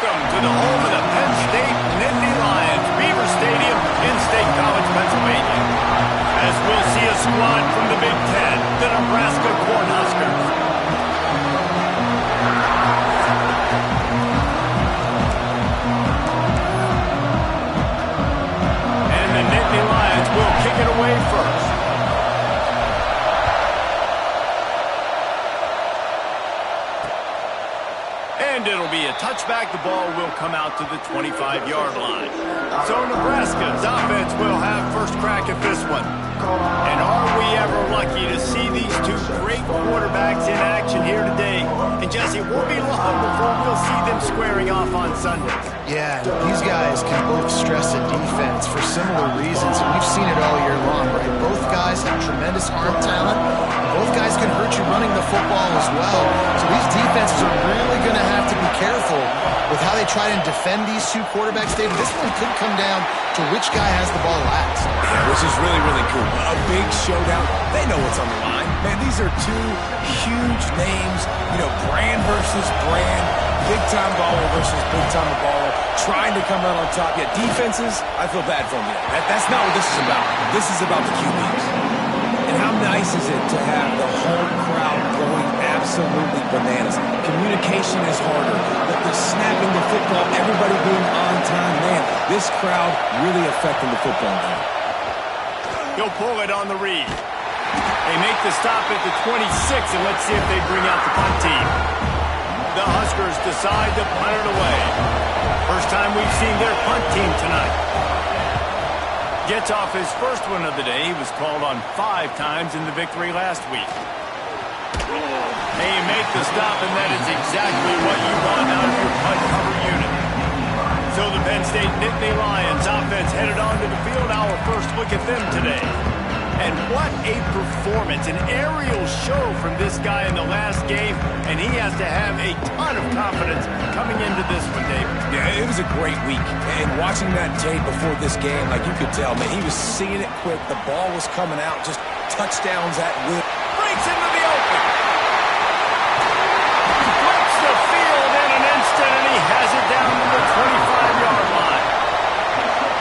Welcome to the home of the Penn State Nittany Lions, Beaver Stadium in State College, Pennsylvania. As we'll see a squad from the Big Ten, the Nebraska Cornhuskers. And the Nittany Lions will kick it away first. And it'll be a touchback. The ball will come out to the 25-yard line. So Nebraska's offense will have first crack at this one. And are we ever lucky to see these two great quarterbacks in action here today? And Jesse, it won't be long before we'll see them squaring off on Sunday. Yeah, these guys can both stress a defense for similar reasons, and we've seen it all year long, right? Both guys have tremendous arm talent. Both guys can hurt you running the football as well. So these defenses are really going to have to be careful with how they try to defend these two quarterbacks, David. This one could come down to which guy has the ball last. Yeah, which is really, really cool. A big showdown. They know what's on the line. Man, these are two huge names. You know, brand versus brand. Big-time baller versus big-time baller. Trying to come out on top. Yeah, defenses, I feel bad for them. That's not what this is about. This is about the QBs. And how nice is it to have the whole crowd going absolutely bananas? Communication is harder. The snapping the football, everybody being on time. Man, this crowd really affecting the football game. He'll pull it on the read. They make the stop at the 26, and let's see if they bring out the punt team. The Huskers decide to punt it away. First time we've seen their punt team tonight. Gets off his first one of the day. He was called on 5 times in the victory last week. They make the stop, and that is exactly what you want out of your punt cover unit. So the Penn State Nittany Lions offense headed onto the field. Our first look at them today. And what a performance, an aerial show from this guy in the last game, and he has to have a ton of confidence coming into this one, David. Yeah, it was a great week, and watching that tape before this game, like you could tell, man, he was seeing it quick, the ball was coming out, just touchdowns at will. Breaks into the open. Flips the field in an instant, and he has it down to the 25-yard line.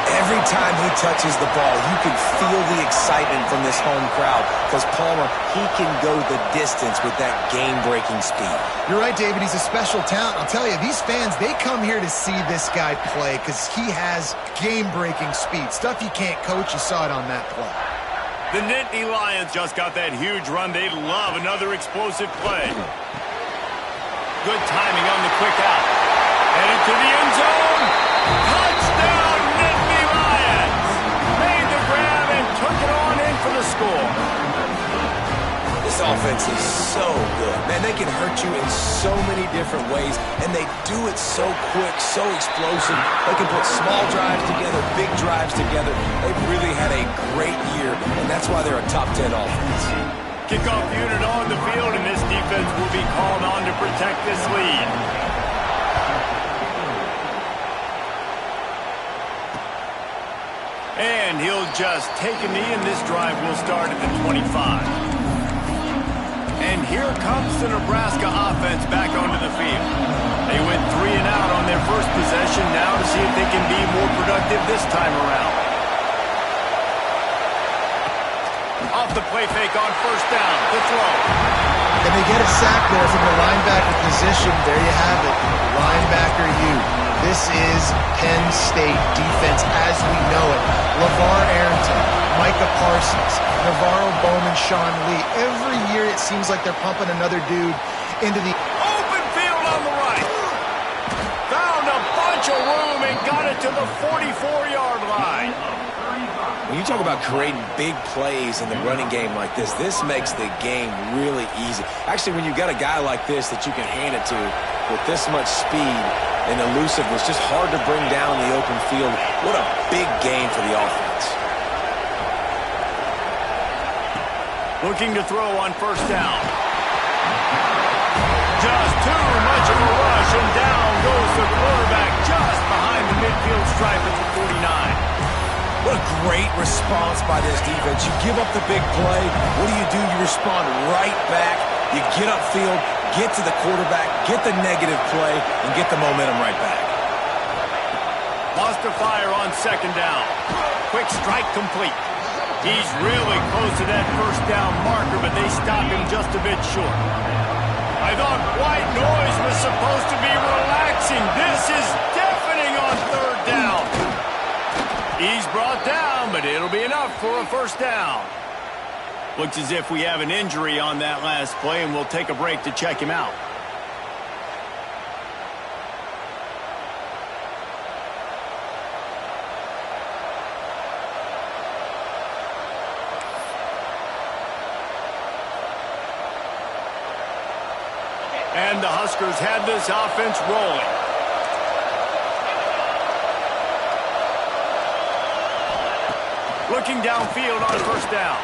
Every time he touches the ball, you can feel the excitement from this home crowd because Palmer, he can go the distance with that game-breaking speed. You're right, David. He's a special talent. I'll tell you, these fans, they come here to see this guy play because he has game-breaking speed. Stuff you can't coach. You saw it on that play. The Nittany Lions just got that huge run. They'd love another explosive play. Good timing on the quick out. Headed to the end zone. Touchdown! Took it on in for the score. This offense is so good. Man, they can hurt you in so many different ways, and they do it so quick, so explosive. They can put small drives together, big drives together. They've really had a great year, and that's why they're a top 10 offense. Kickoff unit on the field, and this defense will be called on to protect this lead. And he'll just take a knee, and this drive will start at the 25. And here comes the Nebraska offense back onto the field. They went 3 and out on their first possession, now to see if they can be more productive this time around. Off the play fake on first down, the throw. And they get a sack there from the linebacker position. There you have it, linebacker U. This is Penn State defense as we know it. LeVar Arrington, Micah Parsons, Navarro Bowman, Sean Lee. Every year it seems like they're pumping another dude into the open field on the right. Found a bunch of room and got it to the 44-yard line. When you talk about creating big plays in the running game like this makes the game really easy. Actually, when you've got a guy like this that you can hand it to with this much speed and elusiveness, just hard to bring down in the open field. What a big game for the offense. Looking to throw on first down. Just too much of a rush, and down goes the quarterback just behind the midfield stripe at the 49. What a great response by this defense. You give up the big play. What do? You respond right back. You get upfield, get to the quarterback, get the negative play, and get the momentum right back. to fire on second down. Quick strike complete. He's really close to that first down marker, but they stop him just a bit short. I thought white noise was supposed to be relaxing. This is deafening on third down. He's brought down, but it'll be enough for a first down. Looks as if we have an injury on that last play, and we'll take a break to check him out. And the Huskers had this offense rolling. Looking downfield on first down.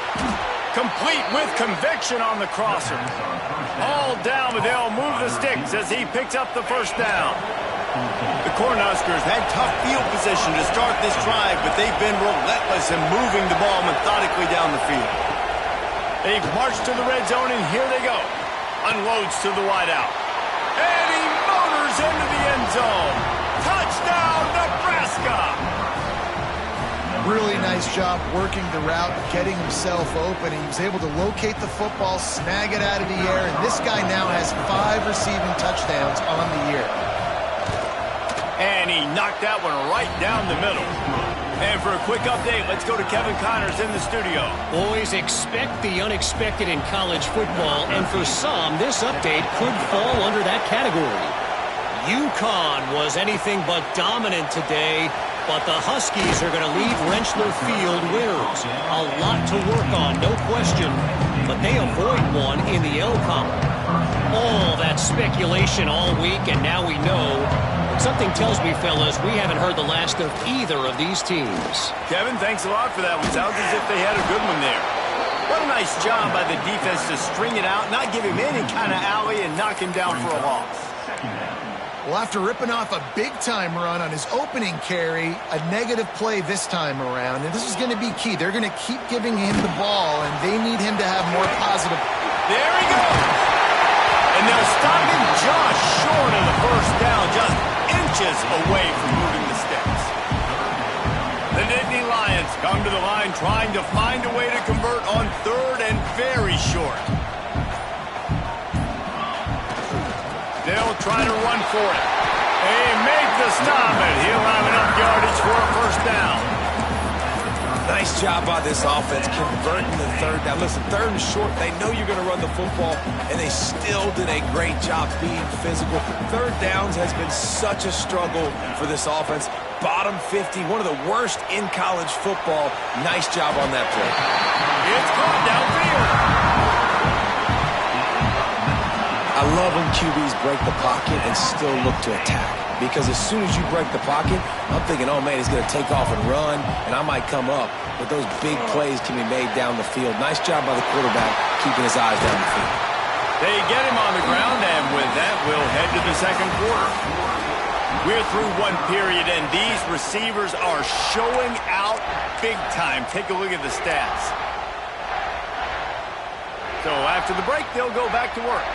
Complete with conviction on the crosser. All down, but they'll move the sticks as he picks up the first down. The Cornhuskers had tough field position to start this drive, but they've been relentless in moving the ball methodically down the field. They've marched to the red zone, and here they go. Unloads to the wideout. And he motors into the end zone. Touchdown, Nebraska! Really nice job working the route, getting himself open. He was able to locate the football, snag it out of the air, and this guy now has 5 receiving touchdowns on the year. And he knocked that one right down the middle. And for a quick update, let's go to Kevin Connors in the studio. Boys, expect the unexpected in college football, and for some, this update could fall under that category. UConn was anything but dominant today, but the Huskies are going to leave Rentschler Field winners. A lot to work on, no question, but they avoid one in the L column. All that speculation all week, and now we know. Something tells me, fellas, we haven't heard the last of either of these teams. Kevin, thanks a lot for that one. Sounds as if they had a good one there. What a nice job by the defense to string it out, not give him any kind of alley, and knock him down for a loss. Well, after ripping off a big-time run on his opening carry, a negative play this time around, and this is going to be key. They're going to keep giving him the ball, and they need him to have more positive. There he goes! And they'll stop him just short of the first down, just inches away from moving the sticks. The Nittany Lions come to the line trying to find a way to convert on third and very short. They'll try to run for it. They make the stop, and he'll have enough yardage for a first down. Nice job by this offense converting the third down. Listen, third and short, they know you're going to run the football, and they still did a great job being physical. Third downs has been such a struggle for this offense. Bottom 50, one of the worst in college football. Nice job on that play. It's caught downfield. I love when QBs break the pocket and still look to attack. Because as soon as you break the pocket, I'm thinking, oh, man, he's going to take off and run, and I might come up. But those big plays can be made down the field. Nice job by the quarterback keeping his eyes down the field. They get him on the ground, and with that, we'll head to the second quarter. We're through one period, and these receivers are showing out big time. Take a look at the stats. So after the break, they'll go back to work.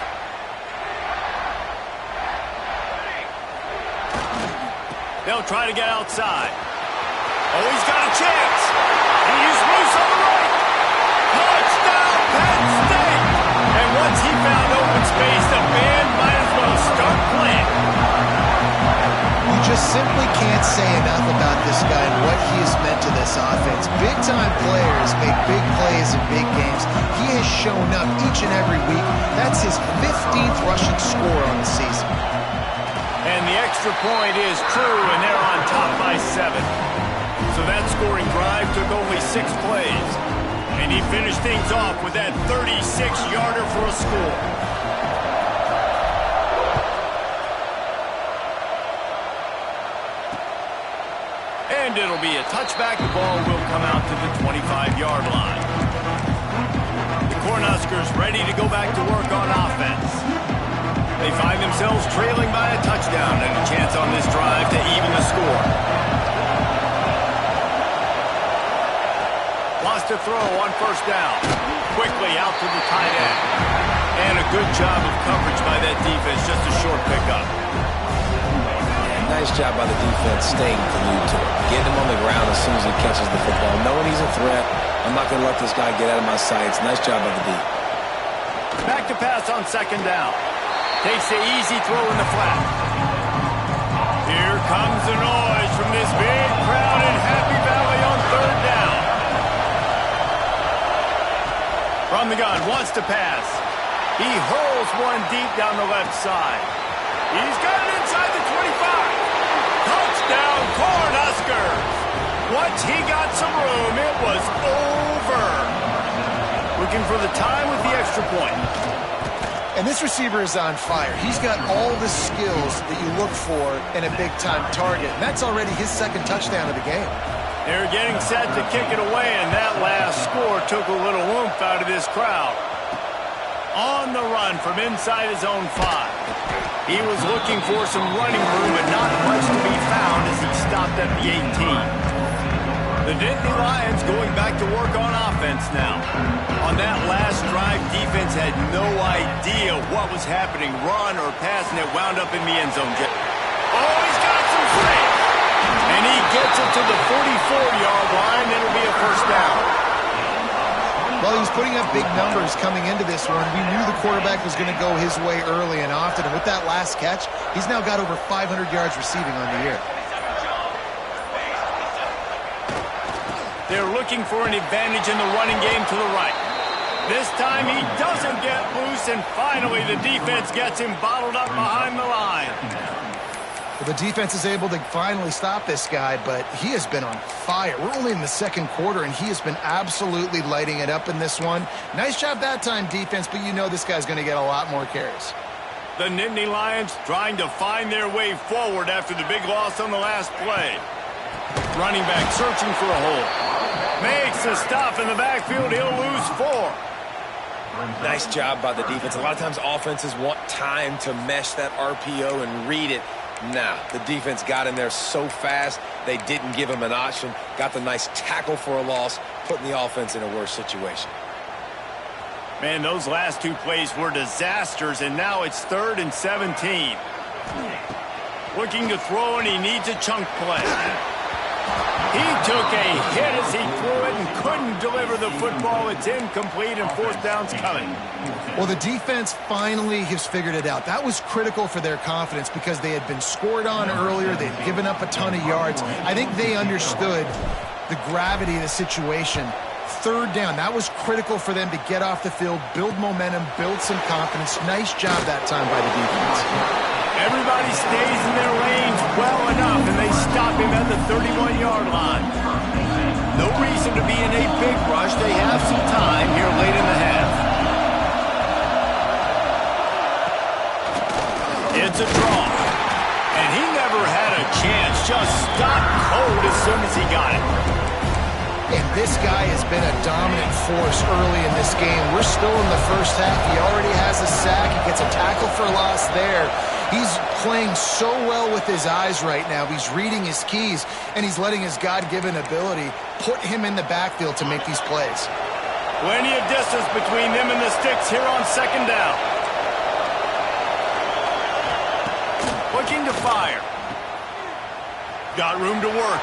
They'll try to get outside. Oh, he's got a chance. He's loose on the right. Touchdown, Penn State. And once he found open space, the band might as well start playing. You just simply can't say enough about this guy and what he has meant to this offense. Big-time players make big plays in big games. He has shown up each and every week. That's his 15th rushing score on the season. And the extra point is true, and they're on top by 7. So that scoring drive took only 6 plays. And he finished things off with that 36-yarder for a score. And it'll be a touchback. The ball will come out to the 25-yard line. The Cornhuskers ready to go back to work on offense. They find themselves trailing by a touchdown and a chance on this drive to even the score. Lost to throw on first down. Quickly out to the tight end. And a good job of coverage by that defense, just a short pickup. Nice job by the defense staying glued to it. Getting him on the ground as soon as he catches the football. Knowing he's a threat, I'm not going to let this guy get out of my sights. Nice job by the D. Back to pass on second down. Takes the easy throw in the flat. Here comes the noise from this big crowd in Happy Valley on third down. From the gun, wants to pass. He hurls one deep down the left side. He's got it inside the 25. Touchdown, Cornhuskers. Once he got some room, it was over. Looking for the time with the extra point. And this receiver is on fire. He's got all the skills that you look for in a big-time target. And that's already his second touchdown of the game. They're getting set to kick it away, and that last score took a little oomph out of this crowd. On the run from inside his own 5. He was looking for some running room, but not much to be found as he stopped at the 18. The Nittany Lions going back to work on offense now. On that last drive, defense had no idea what was happening, run or pass, and it wound up in the end zone. Oh, he's got some space! And he gets it to the 44-yard line. It'll be a first down. Well, he was putting up big numbers coming into this one. We knew the quarterback was going to go his way early and often. And with that last catch, he's now got over 500 yards receiving on the year. They're looking for an advantage in the running game to the right. This time he doesn't get loose, and finally the defense gets him bottled up behind the line. Well, the defense is able to finally stop this guy, but he has been on fire. We're only in the second quarter, and he has been absolutely lighting it up in this one. Nice job that time, defense, but you know this guy's going to get a lot more carries. The Nittany Lions trying to find their way forward after the big loss on the last play. Running back searching for a hole. Makes a stop in the backfield. He'll lose 4. Nice job by the defense. A lot of times offenses want time to mesh that RPO and read it. Nah, the defense got in there so fast, they didn't give him an option. Got the nice tackle for a loss, putting the offense in a worse situation. Man, those last 2 plays were disasters, and now it's 3rd and 17. Looking to throw, and he needs a chunk play. He took a hit as he threw it and couldn't deliver the football. It's incomplete, and 4th down's coming. Well, the defense finally has figured it out. That was critical for their confidence because they had been scored on earlier. They'd given up a ton of yards. I think they understood the gravity of the situation. 3rd down, that was critical for them to get off the field, build momentum, build some confidence. Nice job that time by the defense. Everybody stays in their lanes well enough, and they stop him at the 31-yard line. No reason to be in a big rush. They have some time here late in the half. It's a draw. And he never had a chance. Just stopped cold as soon as he got it. And this guy has been a dominant force early in this game. We're still in the first half. He already has a sack. He gets a tackle for loss there. He's playing so well with his eyes right now. He's reading his keys, and he's letting his God-given ability put him in the backfield to make these plays. Plenty of distance between them and the sticks here on 2nd down. Looking to fire. Got room to work.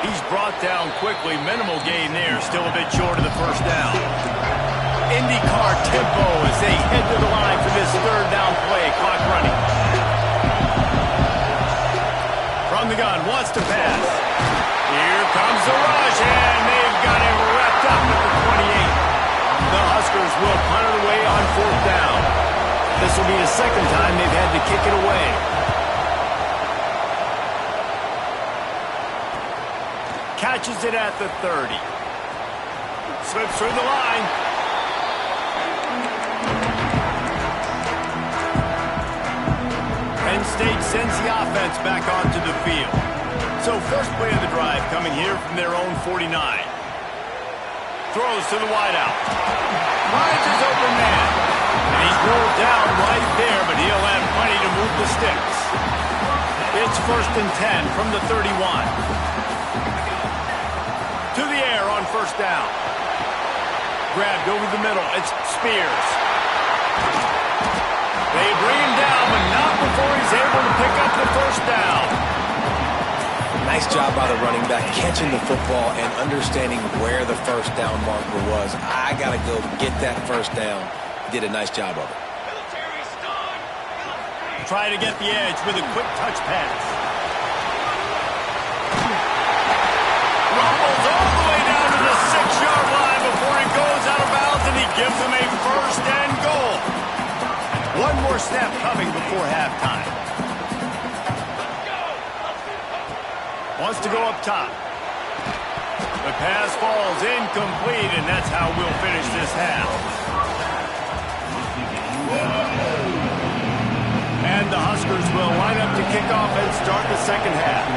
He's brought down quickly. Minimal gain there. Still a bit short of the first down. IndyCar tempo as they head to the line for this 3rd down play. Clock running. From the gun, wants to pass. Here comes the rush, and they've got him wrapped up at the 28. The Huskers will punt it away on 4th down. This will be the 2nd time they've had to kick it away. Catches it at the 30. Slips through the line. Penn State sends the offense back onto the field. So first play of the drive coming here from their own 49. Throws to the wideout. Finds his open man. And he's rolled down right there, but he'll have plenty to move the sticks. It's 1st and 10 from the 31. To the air on 1st down. Grabbed over the middle. It's Spears. They bring him down, but not before before he's able to pick up the first down. Nice job by the running back, catching the football and understanding where the first down marker was. I got to go get that first down. Did a nice job of it. Try to get the edge with a quick touch pass. Rumbles all the way down to the 6-yard line before he goes out of bounds, and he gives them a first and goal. One more snap coming before halftime. Wants to go up top. The pass falls incomplete, and that's how we'll finish this half. And the Huskers will line up to kick off and start the second half.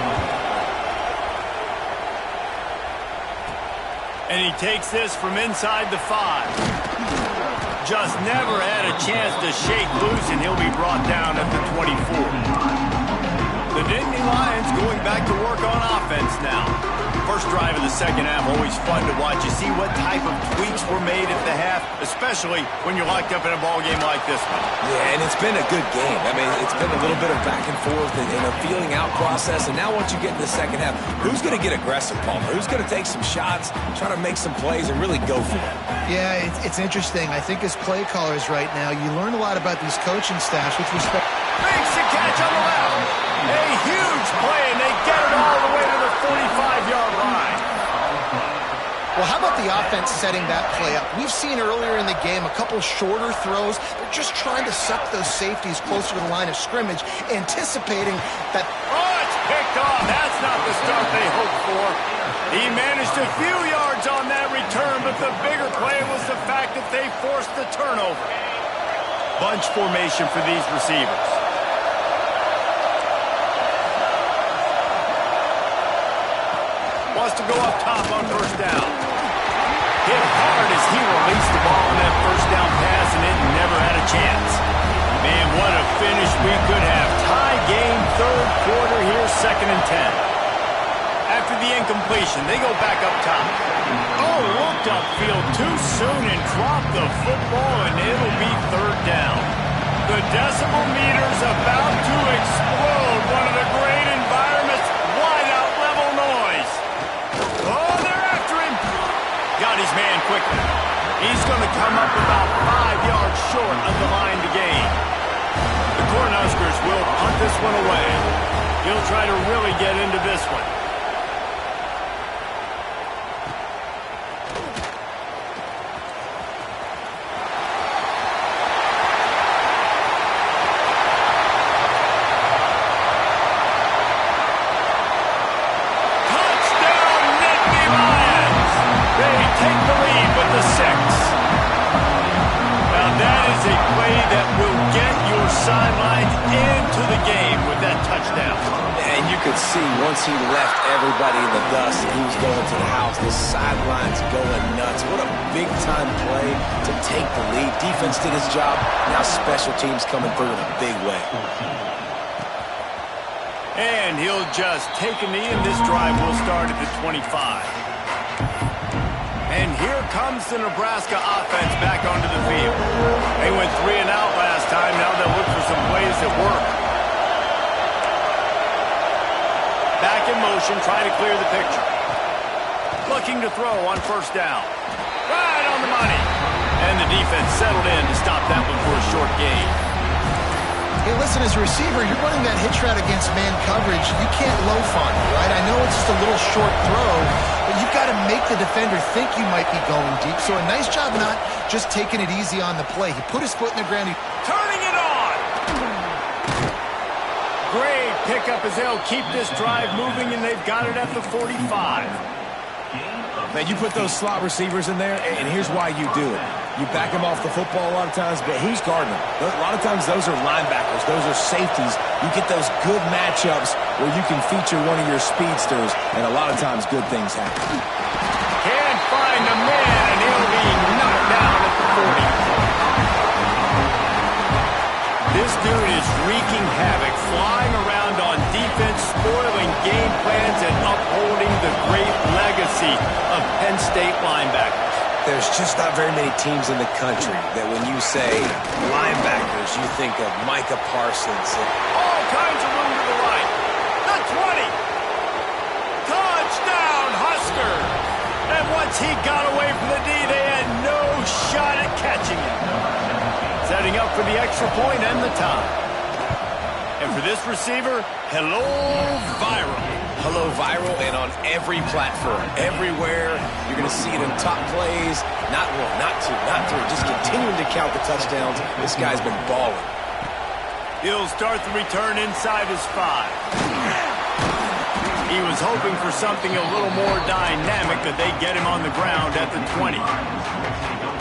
And he takes this from inside the 5. Just never had a chance to shake loose, and he'll be brought down at the 24. The Nittany Lions going back to work on offense now. First drive of the second half, always fun to watch. You see what type of tweaks were made at the half, especially when you're locked up in a ball game like this one. Yeah, and it's been a good game. I mean, it's been a little bit of back and forth and a feeling out process. And now once you get in the second half, who's going to get aggressive, Palmer? Who's going to take some shots, try to make some plays, and really go for it? Yeah, it's interesting. I think as play callers right now, you learn a lot about these coaching staffs with respect. Makes the catch on the left. A huge play, and they get it all the way to the 45-yard line. Well, how about the offense setting that play up? We've seen earlier in the game a couple shorter throws. They're just trying to suck those safeties closer to the line of scrimmage, anticipating that... Oh, it's picked off. That's not the start they hoped for. He managed a few yards on that return, but the bigger play was the fact that they forced the turnover. Bunch formation for these receivers. Wants to go up top on first down. Hit hard as he released the ball on that first down pass, and it never had a chance. Man, what a finish we could have. Tie game, third quarter here, 2nd and 10. After the incompletion, they go back up top. Oh, looked upfield too soon and dropped the football, and it'll be third down. The decibel meter's about to explode. One of the great environments, wide out level noise. Oh, they're after him. Got his man quickly. He's going to come up about 5 yards short of the line to gain. The Cornhuskers will punt this one away. He'll try to really get into this one. Once he left everybody in the dust, he was going to the house. The sidelines going nuts. What a big-time play to take the lead. Defense did his job. Now special teams coming through in a big way. And he'll just take a knee, and this drive will start at the 25. And here comes the Nebraska offense back onto the field. They went 3 and out last time. Now they'll look for some plays that work. Back in motion, trying to clear the picture. Looking to throw on first down. Right on the money. And the defense settled in to stop that one for a short gain. Hey, listen, as a receiver, you're running that hitch route against man coverage. You can't loaf on it, right? I know it's just a little short throw, but you've got to make the defender think you might be going deep. So a nice job not just taking it easy on the play. He put his foot in the ground. Turning it on! Great pickup as they'll keep this drive moving, and they've got it at the 45. Man, you put those slot receivers in there, and here's why you do it. You back them off the football a lot of times, but who's guarding them? A lot of times those are linebackers. Those are safeties. You get those good matchups where you can feature one of your speedsters, and a lot of times good things happen. Can't find a man, and he'll be knocked down at the 40. This dude is wreaking havoc, flying around on defense, spoiling game plans, and upholding the great legacy of Penn State linebackers. There's just not very many teams in the country that when you say linebackers, you think of Micah Parsons. All kinds of room to the right. The 20. Touchdown, Huskers. And once he got away from the D, they had no shot at catching him. Setting up for the extra point and the tie. And for this receiver, hello, viral. Hello, viral, and on every platform, everywhere. You're going to see it in top plays. Not one, not two, not three. Just continuing to count the touchdowns. This guy's been balling. He'll start the return inside his 5. He was hoping for something a little more dynamic, that they get him on the ground at the 20.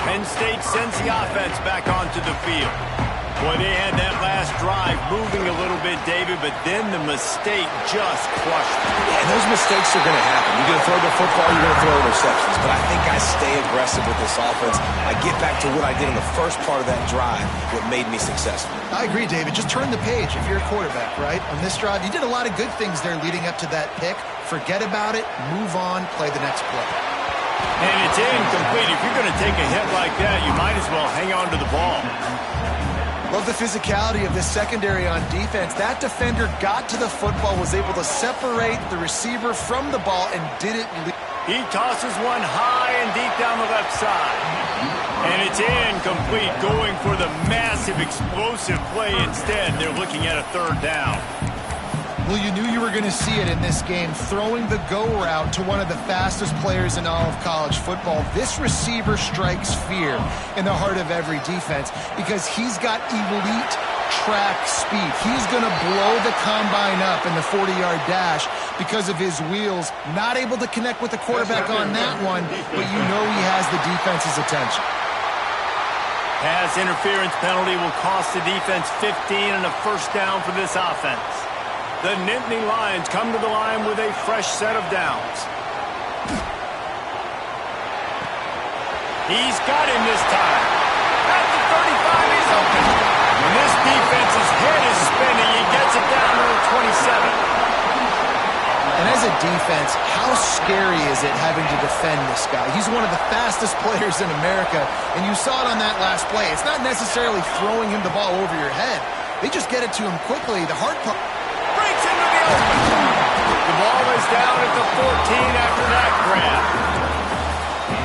Penn State sends the offense back onto the field. Boy, they had that last drive moving a little bit, David, but then the mistake just crushed them. Yeah, and those mistakes are going to happen. You're going to throw the football, you're going to throw interceptions. But I think I stay aggressive with this offense. I get back to what I did in the first part of that drive, what made me successful. I agree, David. Just turn the page if you're a quarterback, right? On this drive, you did a lot of good things there leading up to that pick. Forget about it, move on, play the next play. And it's incomplete. If you're going to take a hit like that, you might as well hang on to the ball. Love the physicality of this secondary on defense. That defender got to the football, was able to separate the receiver from the ball, and didn't leave. He tosses one high and deep down the left side. And it's incomplete, going for the massive explosive play instead. They're looking at a third down. Well, you knew you were going to see it in this game, throwing the go route to one of the fastest players in all of college football. This receiver strikes fear in the heart of every defense because he's got elite track speed. He's going to blow the combine up in the 40-yard dash because of his wheels. Not able to connect with the quarterback on that one, but you know he has the defense's attention. Pass interference penalty will cost the defense 15 and a first down for this offense. The Nittany Lions come to the line with a fresh set of downs. He's got him this time. At the 35, he's open. When this defense's head is spinning, he gets it down to the 27. And as a defense, how scary is it having to defend this guy? He's one of the fastest players in America, and you saw it on that last play. It's not necessarily throwing him the ball over your head. They just get it to him quickly. The hard part... Breaks into the open. The ball is down at the 14 after that grab.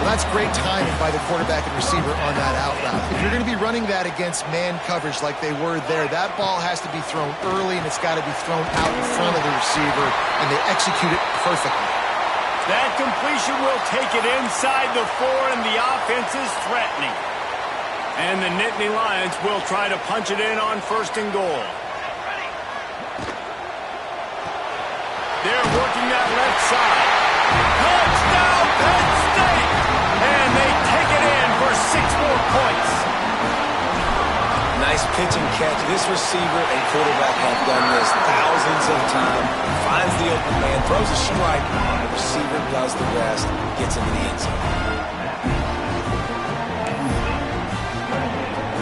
Well, that's great timing by the quarterback and receiver on that out route. If you're going to be running that against man coverage like they were there, that ball has to be thrown early, and it's got to be thrown out in front of the receiver, and they execute it perfectly. That completion will take it inside the 4, and the offense is threatening. And the Nittany Lions will try to punch it in on first and goal. They're working that left side. Touchdown, Penn State! And they take it in for 6 more points. Nice pitch and catch. This receiver and quarterback have done this thousands of times. Finds the open man, throws a strike. The receiver does the rest, gets into the end zone.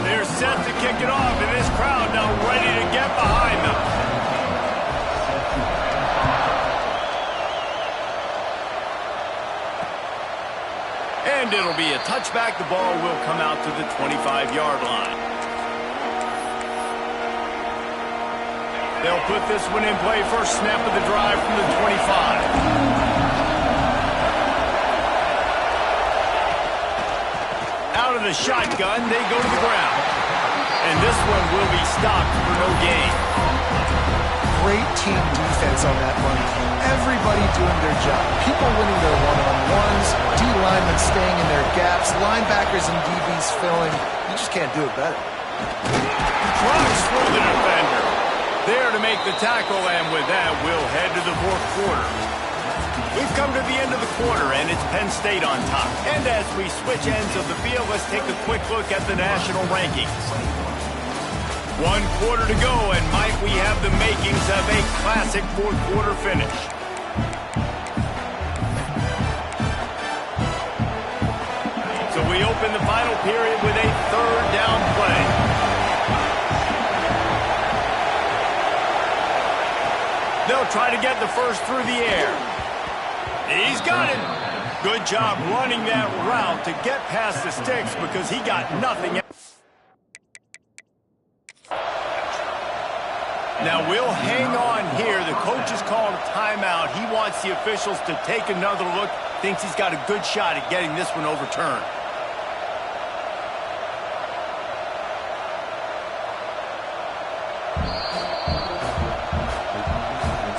They're set to kick it off, and this crowd now ready to get behind them. And it'll be a touchback. The ball will come out to the 25-yard line. They'll put this one in play. First snap of the drive from the 25. Out of the shotgun, they go to the ground. And this one will be stopped for no gain. Great team defense on that run. Everybody doing their job. People winning their one-on-ones, D-linemen staying in their gaps, linebackers and DBs filling. You just can't do it better. Trucks through the defender. There to make the tackle, and with that, we'll head to the fourth quarter. We've come to the end of the quarter, and it's Penn State on top. And as we switch ends of the field, let's take a quick look at the national rankings. 1 quarter to go, and might we have the makings of a classic fourth quarter finish. So we open the final period with a third down play. They'll try to get the first through the air. He's got it. Good job running that route to get past the sticks because he got nothing. Now we'll hang on here. The coach has called a timeout. He wants the officials to take another look. Thinks he's got a good shot at getting this one overturned.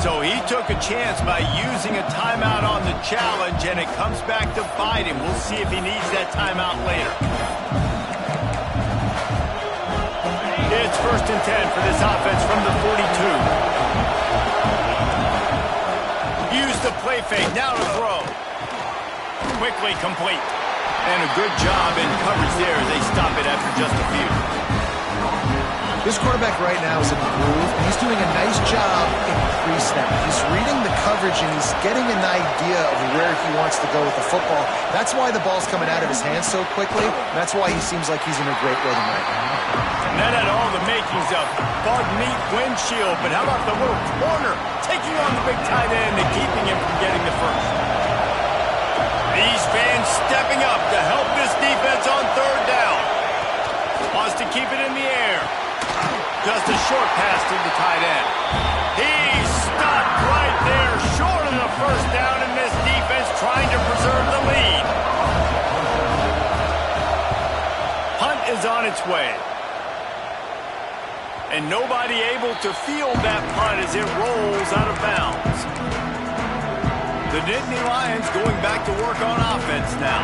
So he took a chance by using a timeout on the challenge, and it comes back to bite him. We'll see if he needs that timeout later. It's 1st and 10 for this offense from the 42. Use the play fake, now to throw. Quickly complete. And a good job in coverage there. They stop it after just a few. This quarterback right now is in the groove, and he's doing a nice job in pre-snap. He's reading the coverage, and he's getting an idea of where he wants to go with the football. That's why the ball's coming out of his hands so quickly. That's why he seems like he's in a great rhythm right now. And that had all the makings of bug meat windshield, but how about the little corner taking on the big tight end and keeping him from getting the first? These fans stepping up to help this defense on 3rd down. Wants to keep it in the air. Just a short pass to the tight end. He's stopped right there, short of the 1st down, and this defense trying to preserve the lead. Punt is on its way. And nobody able to field that punt as it rolls out of bounds. The Nittany Lions going back to work on offense now.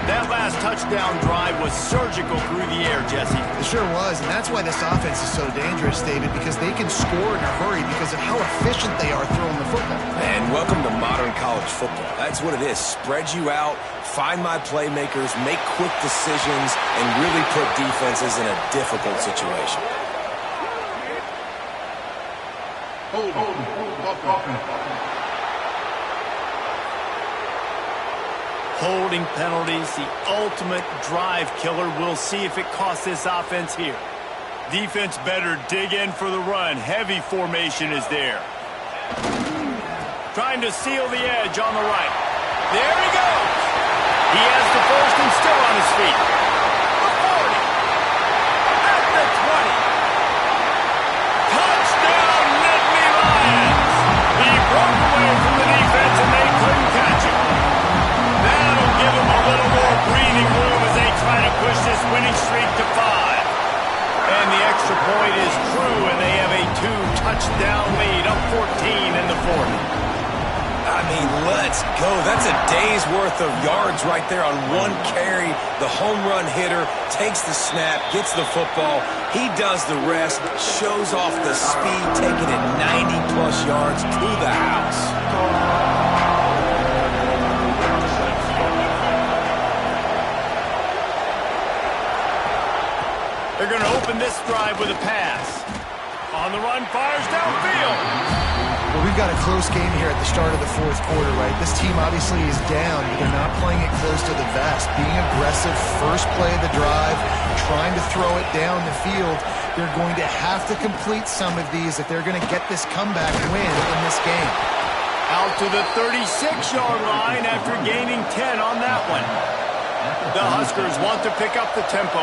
That last touchdown drive was surgical through the air, Jesse. It sure was, and that's why this offense is so dangerous, David, because they can score in a hurry because of how efficient they are throwing the football. And welcome to modern college football. That's what it is. Spread you out, find my playmakers, make quick decisions, and really put defenses in a difficult situation. Holding penalties, the ultimate drive killer. We'll see if it costs this offense here. Defense better dig in for the run. Heavy formation is there. Trying to seal the edge on the right. There he goes. He has the first and still on his feet. The 40. At the 20. Touchdown, Nittany Lions. He broke away from the defense and they couldn't catch him. That'll give them a little more breathing room as they try to push this winning streak to 5. And the extra point is true, and they have a 2-touchdown lead, up 14 in the 4th. I mean, let's go. That's a day's worth of yards right there on one carry. The home run hitter takes the snap, gets the football. He does the rest, shows off the speed, taking it 90-plus yards to the house. They're going to open this drive with a pass. On the run, fires downfield. Well, we've got a close game here at the start of the 4th quarter, right? This team obviously is down, but they're not playing it close to the vest. Being aggressive, first play of the drive, trying to throw it down the field. They're going to have to complete some of these if they're going to get this comeback win in this game. Out to the 36-yard line after gaining 10 on that one. The Huskers want to pick up the tempo.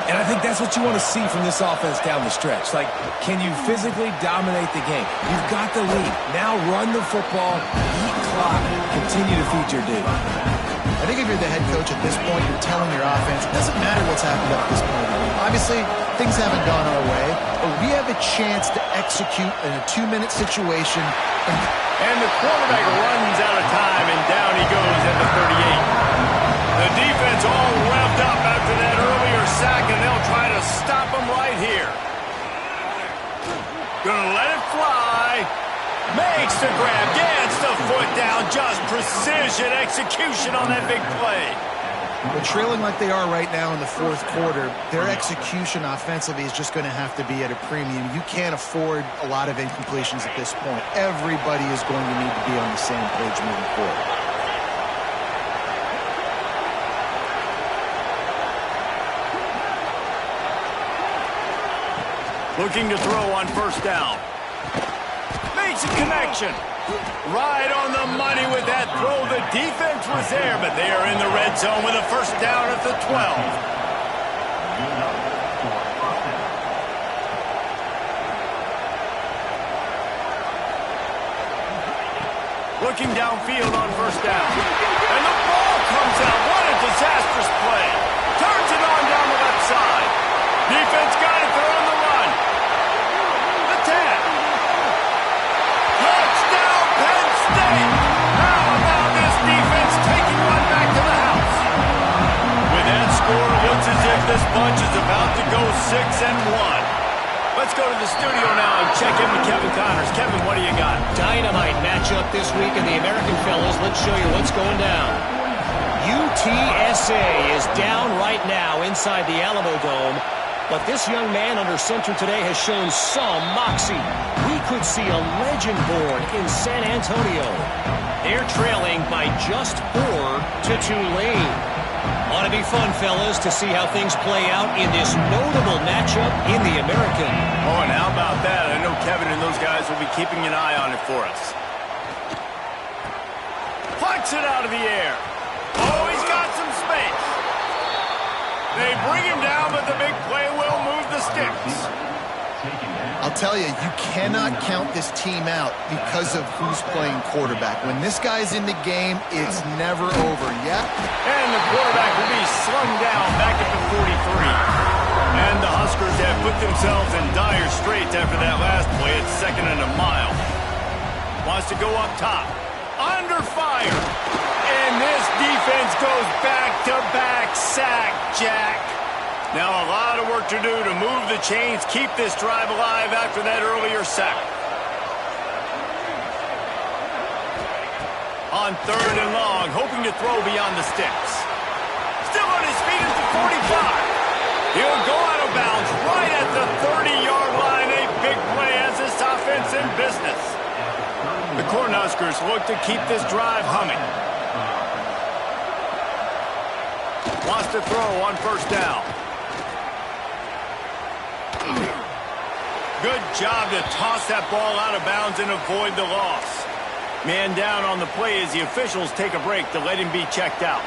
And I think that's what you want to see from this offense down the stretch. Like, can you physically dominate the game? You've got the lead. Now run the football, eat clock, continue to feed your dude. I think if you're the head coach at this point, you're telling your offense, it doesn't matter what's happened up to this point. Obviously, things haven't gone our way, but we have a chance to execute in a 2-minute situation. And the quarterback runs out of time, and down he goes at the 38. The defense all revved up after that earlier sack, and they'll try to stop him right here. Gonna let it fly. Makes the grab, gets the foot down. Just precision execution on that big play. But trailing like they are right now in the 4th quarter, their execution offensively is just going to have to be at a premium. You can't afford a lot of incompletions at this point. Everybody is going to need to be on the same page moving forward. Looking to throw on 1st down. Makes a connection. Right on the money with that throw. The defense was there, but they are in the red zone with a first down at the 12. Looking downfield on first down. And the ball comes out. What a disastrous play. Turns it on down the left side. Defense got it. They're on the run. The 10. Touchdown, Penn State. How about this defense taking one back to the house? With that score, it looks as if this bunch is about to go 6-1. Let's go to the studio now and check in with Kevin Connors. Kevin, what do you got? Dynamite matchup this week in the American fellas. Let's show you what's going down. UTSA is down right now inside the Alamo Dome, but this young man under center today has shown some moxie. We could see a legend born in San Antonio. They're trailing by just 4 to Tulane. Ought to be fun, fellas, to see how things play out in this notable matchup in the American. Oh, and how about that? I know Kevin and those guys will be keeping an eye on it for us. Flicks it out of the air. Oh, he's got some space. They bring him down, but the big play will move the sticks. I'll tell you, you cannot count this team out because of who's playing quarterback. When this guy's in the game, it's never over. Yeah? And the quarterback will be slung down back at the 43. And the Huskers have put themselves in dire straits after that last play. It's 2nd and a mile. Wants to go up top. Under fire. And this defense goes back-to-back sack, Jack. Now a lot of work to do to move the chains, keep this drive alive after that earlier sack. On 3rd and long, hoping to throw beyond the sticks. Still on his feet at the 45. He'll go out of bounds right at the 30-yard line. A big play as this offense in business. The Cornhuskers look to keep this drive humming. Wants to throw on first down. Good job to toss that ball out of bounds and avoid the loss. Man down on the play as the officials take a break to let him be checked out.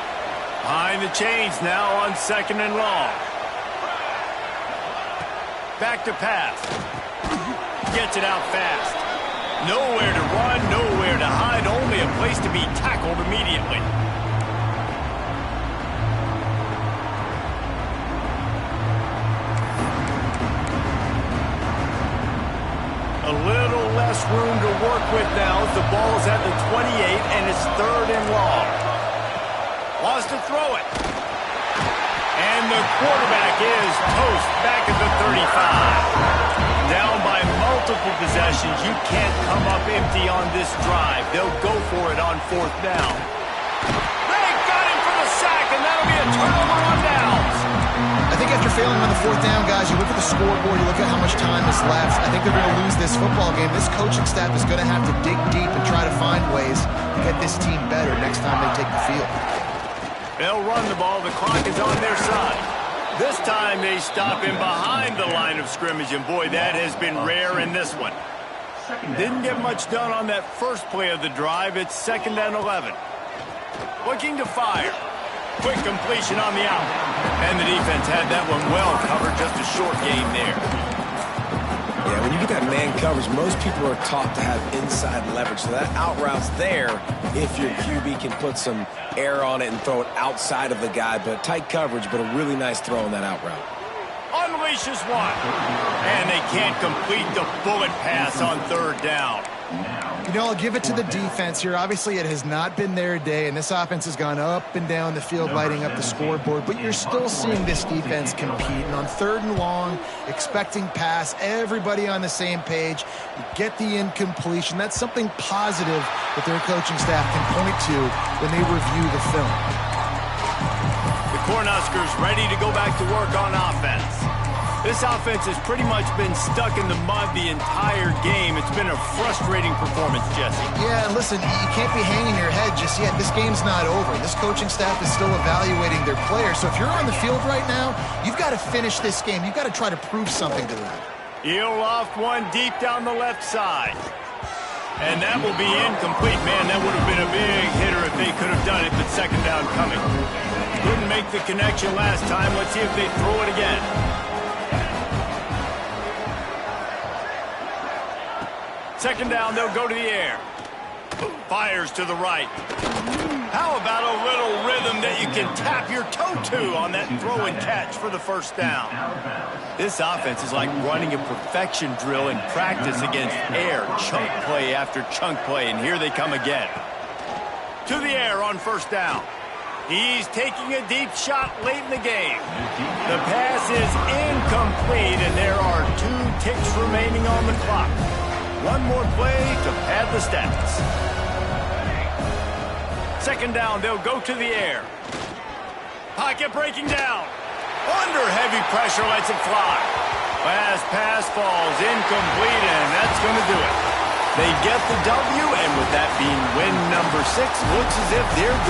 Behind the chains now on 2nd and long. Back to pass. Gets it out fast. Nowhere to run, nowhere to hide, only a place to be tackled immediately. A little less room to work with now as the ball's at the 28 and it's 3rd and long. Wants to throw it. And the quarterback is toast back at the 35. Down by multiple possessions. You can't come up empty on this drive. They'll go for it on 4th down. They got him for the sack, and that'll be a turnover on downs. I think after failing on the 4th down, guys, you look at the scoreboard, you look at how much time is left. I think they're going to lose this football game. This coaching staff is going to have to dig deep and try to find ways to get this team better next time they take the field. They'll run the ball. The clock is on their side. This time they stop him behind the line of scrimmage, and boy, that has been rare in this one. Didn't get much done on that first play of the drive. It's 2nd and 11. Looking to fire. Quick completion on the out. And the defense had that one well covered. Just a short gain there. Yeah, when you get that man coverage, most people are taught to have inside leverage. So that out route's there if your QB can put some air on it and throw it outside of the guy. But tight coverage, but a really nice throw on that out route. Unleashes one. And they can't complete the bullet pass on 3rd down. You know, I'll give it to the defense here. Obviously, it has not been their day, and this offense has gone up and down the field, lighting up the scoreboard. But you're still seeing this defense compete. And on 3rd and long, expecting pass, everybody on the same page. You get the incompletion. That's something positive that their coaching staff can point to when they review the film. The Cornhuskers ready to go back to work on offense. This offense has pretty much been stuck in the mud the entire game. It's been a frustrating performance, Jesse. Yeah, and listen, you can't be hanging your head just yet. This game's not over. This coaching staff is still evaluating their players. So if you're on the field right now, you've got to finish this game. You've got to try to prove something to them. He'll loft one deep down the left side. And that will be incomplete. Man, that would have been a big hitter if they could have done it, but second down coming. Couldn't make the connection last time. Let's see if they throw it again. Second down, they'll go to the air. Fires to the right. How about a little rhythm that you can tap your toe to on that throw and catch for the first down? This offense is like running a perfection drill in practice against air, chunk play after chunk play, and here they come again. To the air on first down. He's taking a deep shot late in the game. The pass is incomplete, and there are 2 ticks remaining on the clock. One more play to pad the stats. Second down, they'll go to the air. Pocket breaking down. Under heavy pressure, lets it fly. Last pass falls incomplete, and that's going to do it. They get the W, and with that being win number 6, looks as if they're